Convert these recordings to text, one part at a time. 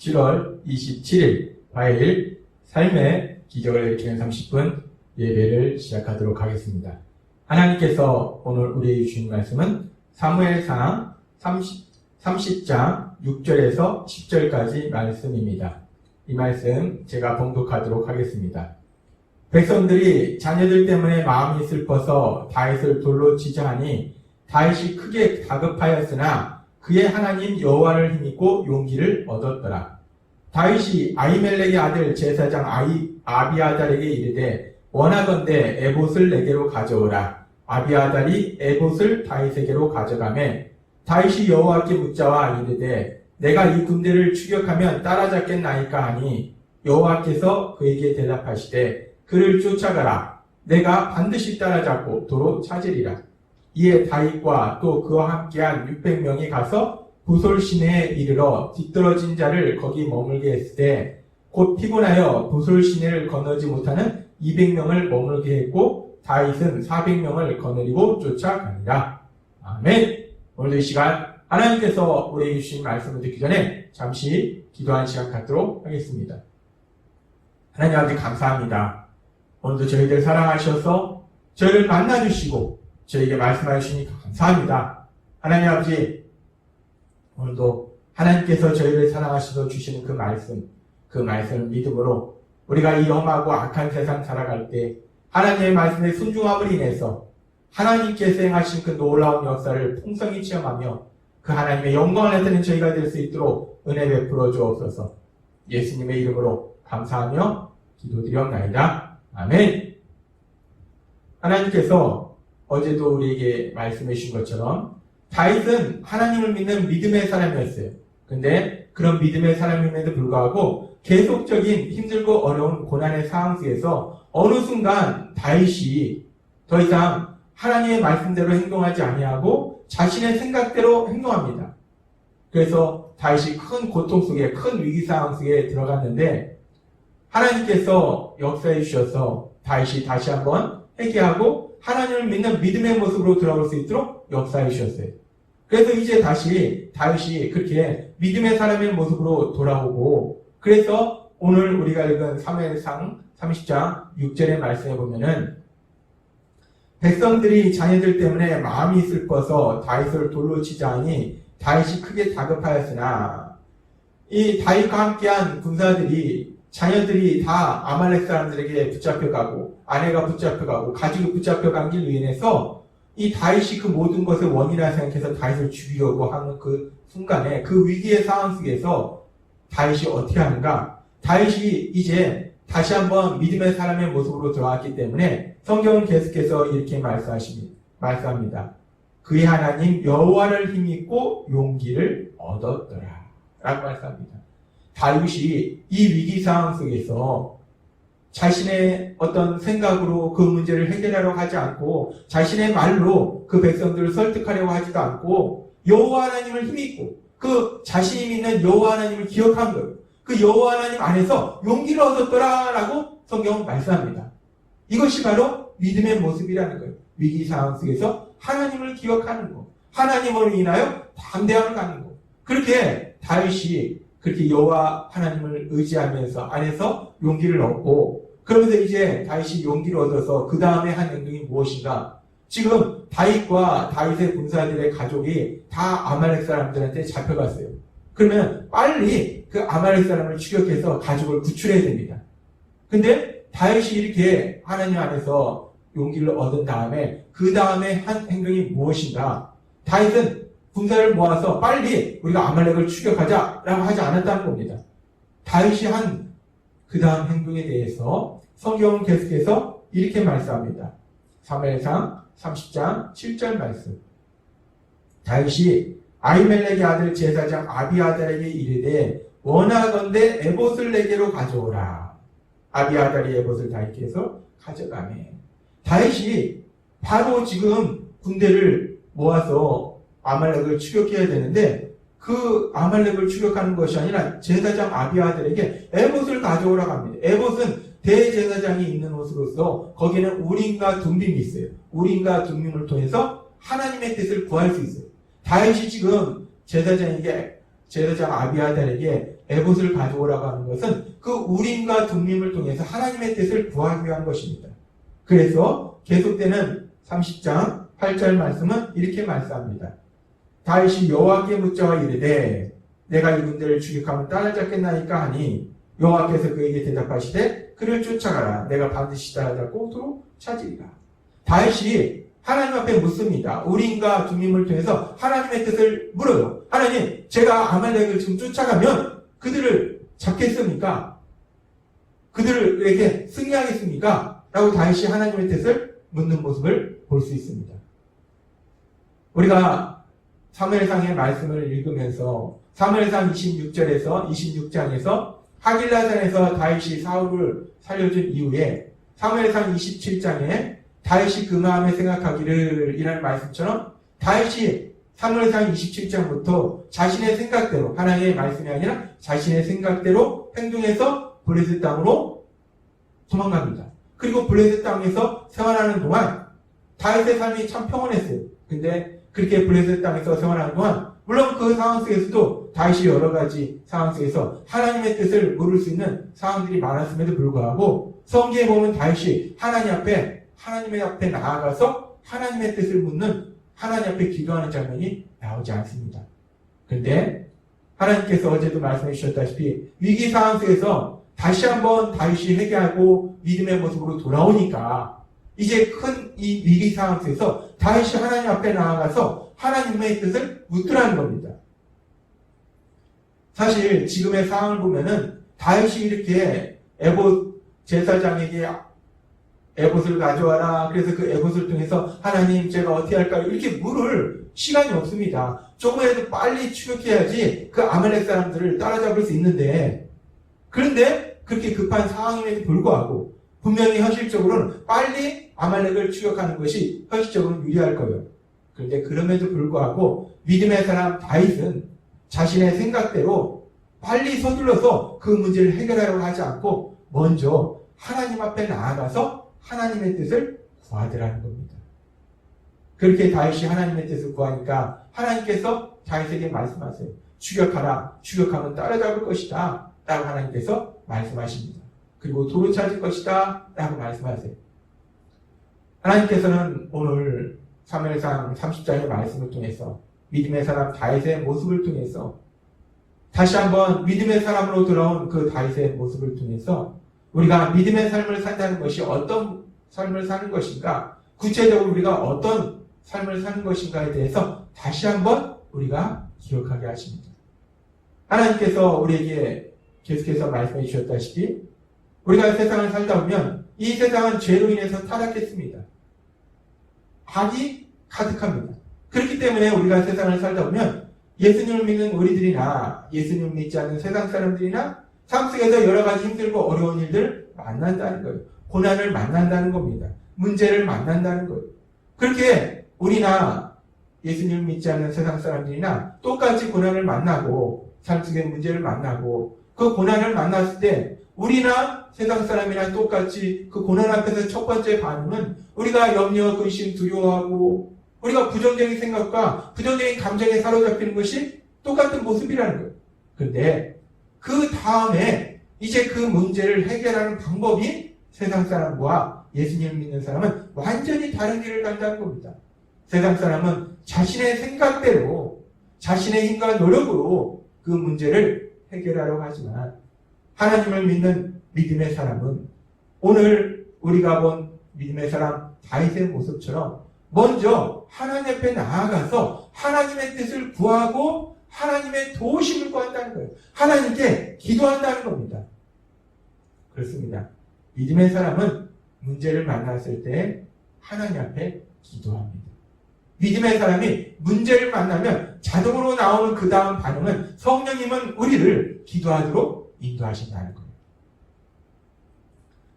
7월 27일 화요일 삶의 기적을 일으키는 30분 예배를 시작하도록 하겠습니다. 하나님께서 오늘 우리에게 주신 말씀은 사무엘상 30장 6절에서 10절까지 말씀입니다. 이 말씀 제가 봉독하도록 하겠습니다. 백성들이 자녀들 때문에 마음이 슬퍼서 다윗을 돌로 치자 하니 다윗이 크게 다급하였으나 그의 하나님 여호와를 힘입고 용기를 얻었더라. 다윗이 아히멜렉의 아들 제사장 아비아달에게 이르되 원하건대 에봇을 내게로 가져오라. 아비아달이 에봇을 다윗에게로 가져가매 다윗이 여호와께 묻자와 이르되 내가 이 군대를 추격하면 따라잡겠나이까 하니 여호와께서 그에게 대답하시되 그를 쫓아가라. 내가 반드시 따라잡고 도로 찾으리라. 이에 다윗과 또 그와 함께한 600명이 가서 부솔 시내에 이르러 뒤떨어진 자를 거기 머물게 했을 때 곧 피곤하여 부솔 시내를 건너지 못하는 200명을 머물게 했고 다윗은 400명을 거느리고 쫓아가니라. 아멘. 오늘도 이 시간 하나님께서 우리에게 주신 말씀을 듣기 전에 잠시 기도하는 시간 갖도록 하겠습니다. 하나님 아버지 감사합니다. 오늘도 저희들 사랑하셔서 저희를 만나주시고 저에게 말씀해 주시니 감사합니다. 하나님 아버지, 오늘도 하나님께서 저희를 사랑하셔서 주시는 그 말씀을 믿음으로 우리가 이 험하고 악한 세상 살아갈 때 하나님의 말씀의 순종함을 인해서 하나님께서 행하신 그 놀라운 역사를 풍성히 체험하며 그 하나님의 영광을 나타내는 저희가 될 수 있도록 은혜 베풀어 주옵소서. 예수님의 이름으로 감사하며 기도드리옵나이다. 아멘. 하나님께서 어제도 우리에게 말씀해 주신 것처럼 다윗은 하나님을 믿는 믿음의 사람이었어요. 근데 그런 믿음의 사람임에도 불구하고 계속적인 힘들고 어려운 고난의 상황 속에서 어느 순간 다윗이 더 이상 하나님의 말씀대로 행동하지 아니하고 자신의 생각대로 행동합니다. 그래서 다윗이 큰 고통 속에, 큰 위기 상황 속에 들어갔는데 하나님께서 역사해 주셔서 다윗이 다시 한번 회개하고 하나님을 믿는 믿음의 모습으로 돌아올 수 있도록 역사해 주셨어요. 그래서 이제 다시 다윗이 그렇게 믿음의 사람의 모습으로 돌아오고, 그래서 오늘 우리가 읽은 사무엘상 30장 6절의 말씀에 보면은 백성들이 자녀들 때문에 마음이 슬퍼서 다윗을 돌로 치자 하니 다윗이 크게 다급하였으나, 이 다윗과 함께한 군사들이 자녀들이 다 아말렉 사람들에게 붙잡혀가고 아내가 붙잡혀가고 가족이 붙잡혀간 길로 인해서 이 다윗이 그 모든 것을 원인이라 생각해서 다윗을 죽이려고 하는 그 순간에 그 위기의 상황 속에서 다윗이 어떻게 하는가? 다윗이 이제 다시 한번 믿음의 사람의 모습으로 들어왔기 때문에 성경은 계속해서 이렇게 말씀합니다. 그의 하나님 여호와를 힘입고 용기를 얻었더라 라고 말씀합니다. 다윗이 이 위기 상황 속에서 자신의 어떤 생각으로 그 문제를 해결하려고 하지 않고 자신의 말로 그 백성들을 설득하려고 하지도 않고 여호와 하나님을 힘입고 그 자신이 믿는 여호와 하나님을 기억한 거예요. 그 여호와 하나님 안에서 용기를 얻었더라라고 성경은 말씀합니다. 이것이 바로 믿음의 모습이라는 거예요. 위기 상황 속에서 하나님을 기억하는 거, 하나님으로 인하여 담대함을 갖는 거. 그렇게 다윗이 그렇게 여호와 하나님을 의지하면서 안에서 용기를 얻고, 그러면서 이제 다윗이 용기를 얻어서 그 다음에 한 행동이 무엇인가? 지금 다윗과 다윗의 군사들의 가족이 다 아말렉 사람들한테 잡혀갔어요. 그러면 빨리 그 아말렉 사람을 추격해서 가족을 구출해야 됩니다. 근데 다윗이 이렇게 하나님 안에서 용기를 얻은 다음에 그 다음에 한 행동이 무엇인가? 다윗은 군사를 모아서 빨리 우리가 아말렉을 추격하자라고 하지 않았다는 겁니다. 다윗이 한 그 다음 행동에 대해서 성경은 계속해서 이렇게 말씀합니다. 사무엘상 30장 7절 말씀. 다윗이 아히멜렉의 아들 제사장 아비아달에게 이르되 원하건대 에봇을 내게로 가져오라. 아비아달이 에봇을 다윗께서 가져가네. 다윗이 바로 지금 군대를 모아서 아말렉을 추격해야 되는데 그 아말렉을 추격하는 것이 아니라 제사장 아비아달에게 에봇을 가져오라고 합니다. 에봇은 대제사장이 입는 옷으로서 거기에는 우림과 둠빔이 있어요. 우림과 둠빔을 통해서 하나님의 뜻을 구할 수 있어요. 다윗이 지금 제사장에게 제사장 아비아달에게 에봇을 가져오라고 하는 것은 그 우림과 둠밈을 통해서 하나님의 뜻을 구하기 위한 것입니다. 그래서 계속되는 30장 8절 말씀은 이렇게 말씀합니다. 다윗이 여호와께 묻자와 이르되 내가 이분들을 추격하면 따라잡겠나이까 하니 여호와께서 그에게 대답하시되 그를 쫓아가라. 내가 반드시 따라잡고 도로 찾으리라. 다윗이 하나님 앞에 묻습니다. 우림과 둠밈을 통해서 하나님의 뜻을 물어요. 하나님, 제가 아말렉을 지금 쫓아가면 그들을 잡겠습니까? 그들에게 승리하겠습니까? 라고 다윗이 하나님의 뜻을 묻는 모습을 볼 수 있습니다. 우리가 사무엘상의 말씀을 읽으면서 사무엘상 26절에서 26장에서 하길라산에서 다윗이 사울을 살려준 이후에 사무엘상 27장에 다윗이 그 마음에 생각하기를 이라는 말씀처럼 다윗이 사무엘상 27장부터 자신의 생각대로 하나님의 말씀이 아니라 자신의 생각대로 행동해서 블레셋 땅으로 도망갑니다. 그리고 블레셋 땅에서 생활하는 동안 다윗의 삶이 참 평온했어요. 근데 그렇게 블레셋 땅에서 생활하는 동안 물론 그 상황 속에서도 다윗이 여러 가지 상황 속에서 하나님의 뜻을 물을 수 있는 상황들이 많았음에도 불구하고 성경에 보면 다윗이 하나님의 앞에 나아가서 하나님의 뜻을 묻는 하나님 앞에 기도하는 장면이 나오지 않습니다. 그런데 하나님께서 어제도 말씀해 주셨다시피 위기 상황 속에서 다시 한번 다윗이 회개하고 믿음의 모습으로 돌아오니까 이제 큰 이 위기 상황 속에서 다윗이 하나님 앞에 나아가서 하나님의 뜻을 묻더라는 겁니다. 사실 지금의 상황을 보면은 다윗이 이렇게 에봇 제사장에게 에봇을 가져와라. 그래서 그 에봇을 통해서 하나님 제가 어떻게 할까요? 이렇게 물을 시간이 없습니다. 조금이라도 빨리 추격해야지 그 아말렉 사람들을 따라잡을 수 있는데 그런데 그렇게 급한 상황임에도 불구하고 분명히 현실적으로는 빨리 아말렉을 추격하는 것이 현실적으로 유리할 거예요. 그런데 그럼에도 불구하고 믿음의 사람 다윗은 자신의 생각대로 빨리 서둘러서 그 문제를 해결하려고 하지 않고 먼저 하나님 앞에 나아가서 하나님의 뜻을 구하더라는 겁니다. 그렇게 다윗이 하나님의 뜻을 구하니까 하나님께서 다윗에게 말씀하세요. 추격하라. 추격하면 따라잡을 것이다. 라고 하나님께서 말씀하십니다. 그리고 도로 찾을 것이다. 라고 말씀하세요. 하나님께서는 오늘 사무엘상 30장의 말씀을 통해서 믿음의 사람 다윗의 모습을 통해서 다시 한번 믿음의 사람으로 돌아온 그 다윗의 모습을 통해서 우리가 믿음의 삶을 산다는 것이 어떤 삶을 사는 것인가, 구체적으로 우리가 어떤 삶을 사는 것인가에 대해서 다시 한번 우리가 기억하게 하십니다. 하나님께서 우리에게 계속해서 말씀해 주셨다시피 우리가 세상을 살다 보면 이 세상은 죄로 인해서 타락했습니다. 악이 가득합니다. 그렇기 때문에 우리가 세상을 살다 보면 예수님을 믿는 우리들이나 예수님을 믿지 않는 세상 사람들이나 삶 속에서 여러 가지 힘들고 어려운 일들을 만난다는 거예요. 고난을 만난다는 겁니다. 문제를 만난다는 거예요. 그렇게 우리나 예수님을 믿지 않는 세상 사람들이나 똑같이 고난을 만나고 삶 속의 문제를 만나고 그 고난을 만났을 때 우리나 세상 사람이나 똑같이 그 고난 앞에서 첫 번째 반응은 우리가 염려, 근심, 두려워하고 우리가 부정적인 생각과 부정적인 감정에 사로잡히는 것이 똑같은 모습이라는 거예요. 그런데 그 다음에 이제 그 문제를 해결하는 방법이 세상 사람과 예수님을 믿는 사람은 완전히 다른 길을 간다는 겁니다. 세상 사람은 자신의 생각대로 자신의 힘과 노력으로 그 문제를 해결하려고 하지만 하나님을 믿는 믿음의 사람은 오늘 우리가 본 믿음의 사람 다윗의 모습처럼 먼저 하나님 앞에 나아가서 하나님의 뜻을 구하고 하나님의 도우심을 구한다는 거예요. 하나님께 기도한다는 겁니다. 그렇습니다. 믿음의 사람은 문제를 만났을 때 하나님 앞에 기도합니다. 믿음의 사람이 문제를 만나면 자동으로 나오는 그 다음 반응은 성령님은 우리를 기도하도록 인도하신다는 거예요.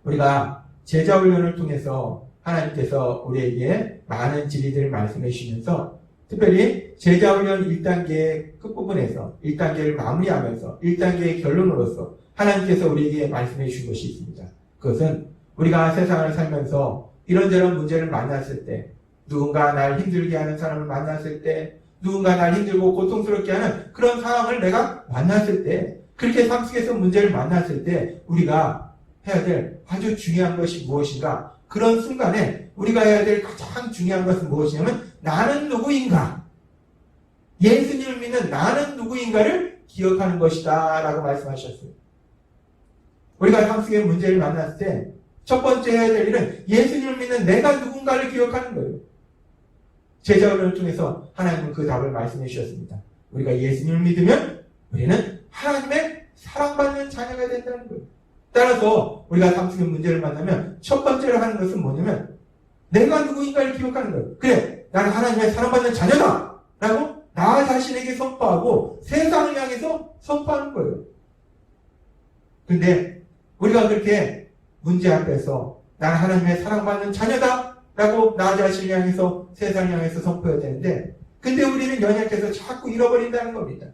우리가 제자 훈련을 통해서 하나님께서 우리에게 많은 진리들을 말씀해 주시면서 특별히 제자 훈련 1단계의 끝부분에서 1단계를 마무리하면서 1단계의 결론으로서 하나님께서 우리에게 말씀해 주신 것이 있습니다. 그것은 우리가 세상을 살면서 이런저런 문제를 만났을 때 누군가 날 힘들게 하는 사람을 만났을 때 누군가 날 힘들고 고통스럽게 하는 그런 상황을 내가 만났을 때, 그렇게 삶 속에서 문제를 만났을 때 우리가 해야 될 아주 중요한 것이 무엇인가? 그런 순간에 우리가 해야 될 가장 중요한 것은 무엇이냐면 나는 누구인가? 예수님을 믿는 나는 누구인가를 기억하는 것이다 라고 말씀하셨어요. 우리가 삶 속에 문제를 만났을 때 첫 번째 해야 될 일은 예수님을 믿는 내가 누군가를 기억하는 거예요. 제자훈련을 통해서 하나님은 그 답을 말씀해 주셨습니다. 우리가 예수님을 믿으면 우리는 하나님의 사랑받는 자녀가 된다는 거예요. 따라서 우리가 삶 속에 문제를 만나면 첫 번째로 하는 것은 뭐냐면 내가 누구인가를 기억하는 거예요. 그래, 나는 하나님의 사랑받는 자녀다! 라고 나 자신에게 선포하고 세상을 향해서 선포하는 거예요. 근데 우리가 그렇게 문제 앞에서 나는 하나님의 사랑받는 자녀다! 라고 나 자신을 향해서 세상을 향해서 선포해야 되는데 근데 우리는 연약해서 자꾸 잃어버린다는 겁니다.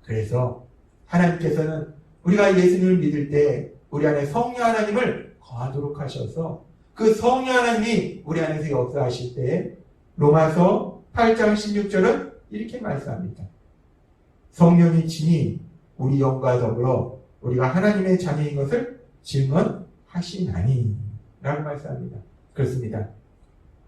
그래서 하나님께서는 우리가 예수님을 믿을 때 우리 안에 성령 하나님을 거하도록 하셔서 그 성령 하나님이 우리 안에서 역사하실 때 로마서 8장 16절은 이렇게 말씀합니다. 성령이 친히 우리 영과 더불어 우리가 하나님의 자녀인 것을 증언하시나니 라고 말씀합니다. 그렇습니다.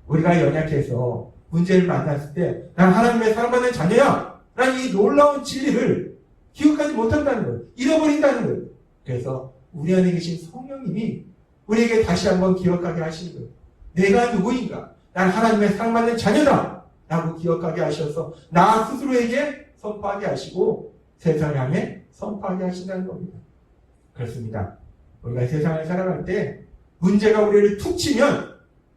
우리가 연약해서 문제를 만났을 때 난 하나님의 사랑받는 자녀야 라는 이 놀라운 진리를 기억하지 못한다는 거예요. 잃어버린다는 거예요. 그래서 우리 안에 계신 성령님이 우리에게 다시 한번 기억하게 하시는 거예요. 내가 누구인가? 난 하나님의 사랑받는 자녀다 라고 기억하게 하셔서 나 스스로에게 선포하게 하시고 세상을 향해 선포하게 하신다는 겁니다. 그렇습니다. 우리가 세상을 살아갈 때 문제가 우리를 툭 치면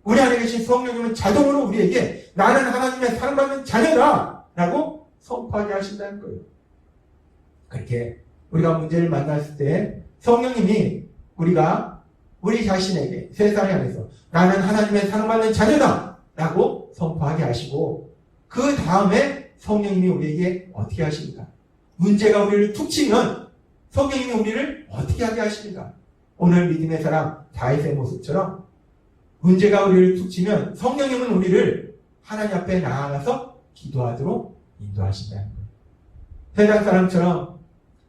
우리 안에 계신 성령님은 자동으로 우리에게 나는 하나님의 사랑받는 자녀다 라고 선포하게 하신다는 거예요. 그렇게 우리가 문제를 만났을 때 성령님이 우리 자신에게 세상을 향해서 나는 하나님의 사랑받는 자녀다 라고 선포하게 하시고 그 다음에 성령님이 우리에게 어떻게 하십니까? 문제가 우리를 툭 치면 성령님이 우리를 어떻게 하게 하십니까? 오늘 믿음의 사람 다윗의 모습처럼 문제가 우리를 툭 치면 성령님은 우리를 하나님 앞에 나아가서 기도하도록 인도하신다는 거예요. 세상 사람처럼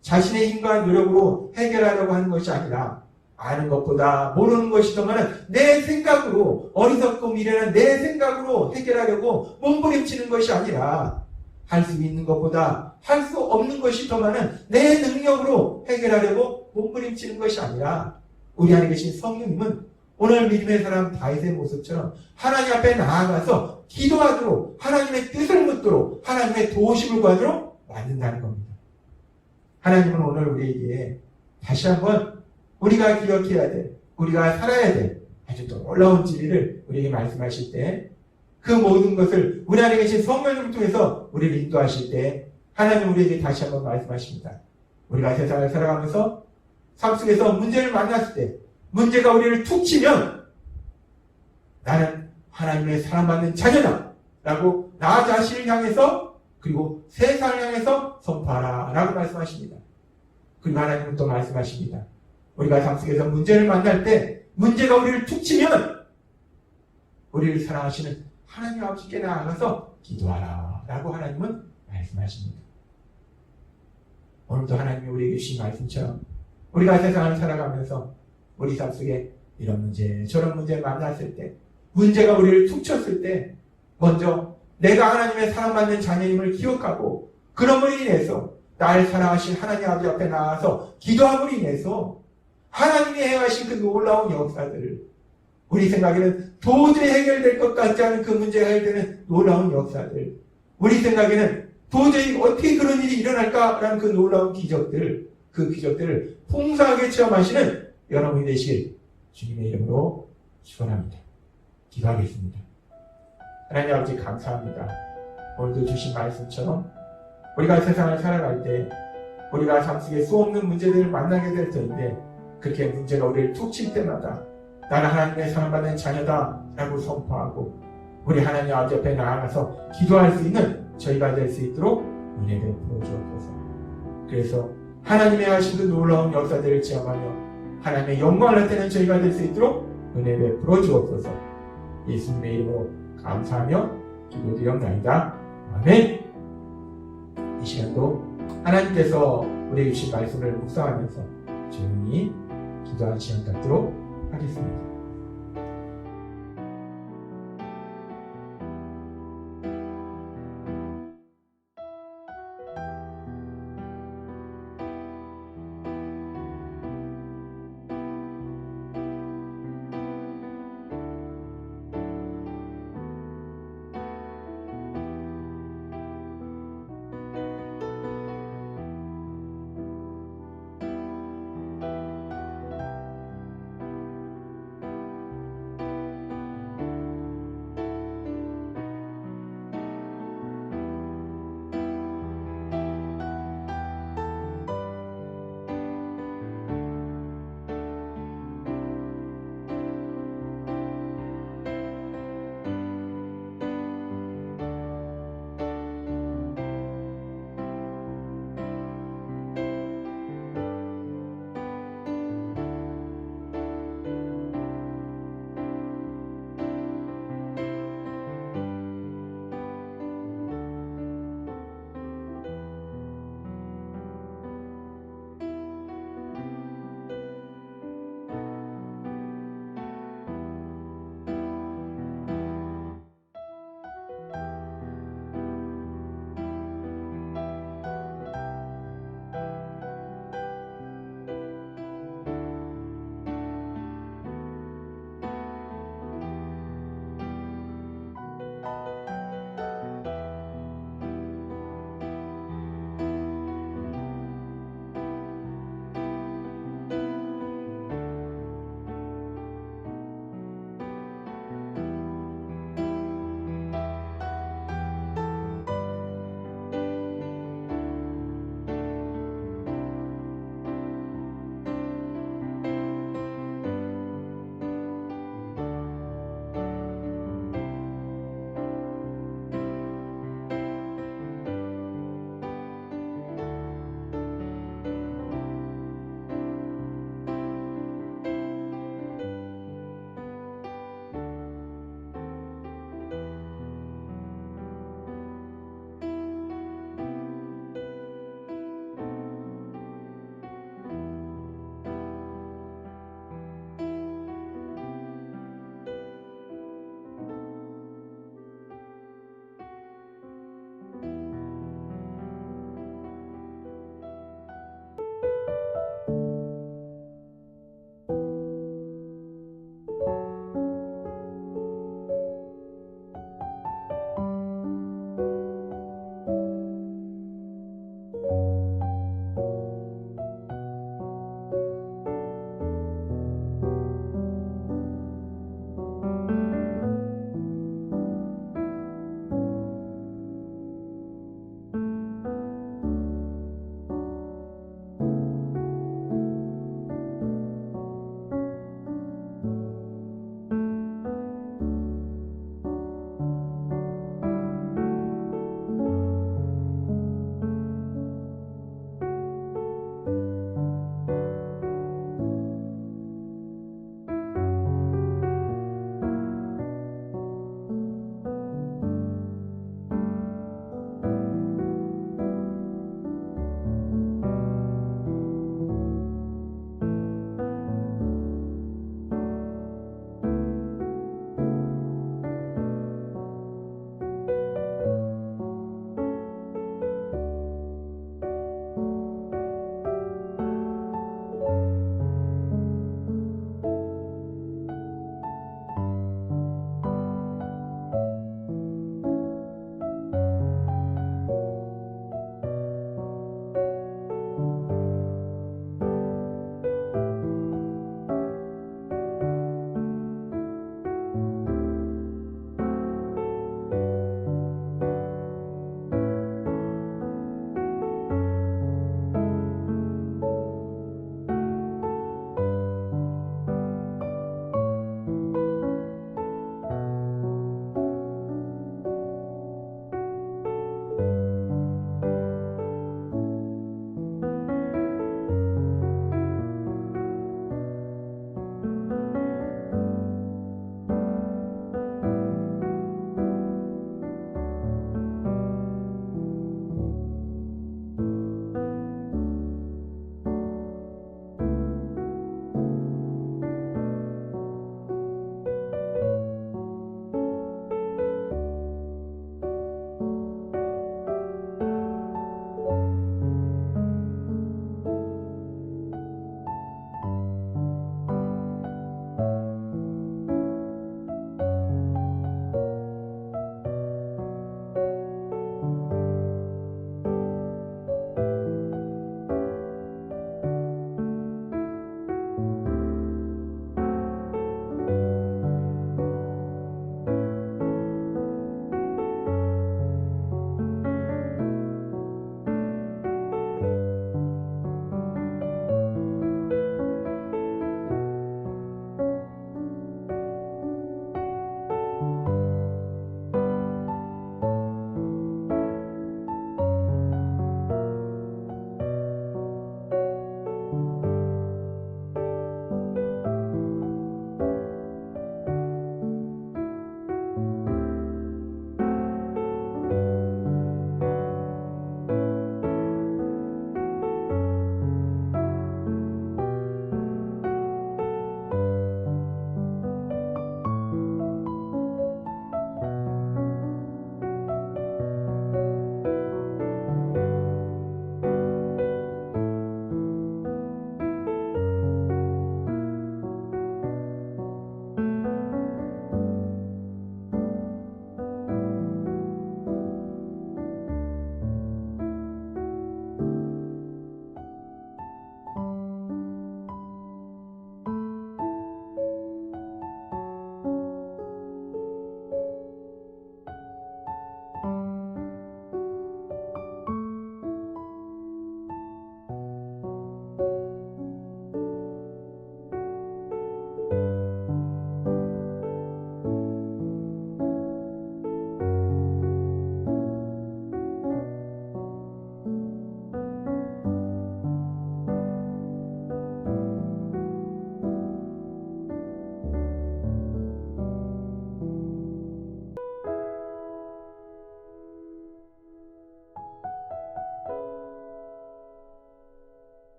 자신의 힘과 노력으로 해결하려고 하는 것이 아니라 아는 것보다 모르는 것이 더 많은 내 생각으로 어리석고 미련한 내 생각으로 해결하려고 몸부림치는 것이 아니라 할 수 있는 것보다 할 수 없는 것이 더 많은 내 능력으로 해결하려고 몸부림치는 것이 아니라 우리 안에 계신 성령님은 오늘 믿음의 사람 다윗의 모습처럼 하나님 앞에 나아가서 기도하도록 하나님의 뜻을 묻도록 하나님의 도우심을 구하도록 만든다는 겁니다. 하나님은 오늘 우리에게 다시 한번 우리가 기억해야 될, 우리가 살아야 될 아주 놀라운 진리를 우리에게 말씀하실 때 그 모든 것을 우리 안에 계신 성령님을 통해서 우리를 인도하실 때 하나님 우리에게 다시 한번 말씀하십니다. 우리가 세상을 살아가면서 삶 속에서 문제를 만났을 때 문제가 우리를 툭 치면 나는 하나님의 사랑받는 자녀다 라고 나 자신을 향해서 그리고 세상을 향해서 선포하라 라고 말씀하십니다. 그리고 하나님은 또 말씀하십니다. 우리가 삶 속에서 문제를 만날 때 문제가 우리를 툭 치면 우리를 사랑하시는 하나님 아버지께 나아가서 기도하라 라고 하나님은 말씀하십니다. 오늘도 하나님이 우리에게 주신 말씀처럼 우리가 세상을 살아가면서 우리 삶 속에 이런 문제 저런 문제를 만났을 때 문제가 우리를 툭 쳤을 때 먼저 내가 하나님의 사랑받는 자녀임을 기억하고 그럼으로 인해서 나를 사랑하신 하나님 아버지 앞에 나와서 기도함으로 인해서 하나님이 행하신 그 놀라운 역사들을 우리 생각에는 도저히 해결될 것 같지 않은 그 문제가 해결되는 놀라운 역사들 우리 생각에는 도저히 어떻게 그런 일이 일어날까라는 그 놀라운 기적들 그 기적들을 풍성하게 체험하시는 여러분이 되실 주님의 이름으로 축원합니다. 기도하겠습니다. 하나님 아버지 감사합니다. 오늘도 주신 말씀처럼 우리가 세상을 살아갈 때 우리가 삶 속에 수없는 문제들을 만나게 될 터인데 그렇게 문제가 우리를 툭 칠 때마다 나는 하나님의 사랑받는 자녀다 라고 선포하고 우리 하나님 아버지 앞에 나아가서 기도할 수 있는 저희가 될 수 있도록 은혜 베풀어 주옵소서. 그래서 하나님의 하신 그 놀라운 역사들을 체험하며 하나님의 영광을 나타내는 저희가 될 수 있도록 은혜 베풀어 주옵소서. 예수님의 이름으로 감사하며 기도드렸나이다. 아멘. 이 시간도 하나님께서 우리에게 주신 말씀을 묵상하면서 조용히 기도하는 시간 갖도록 하겠습니다.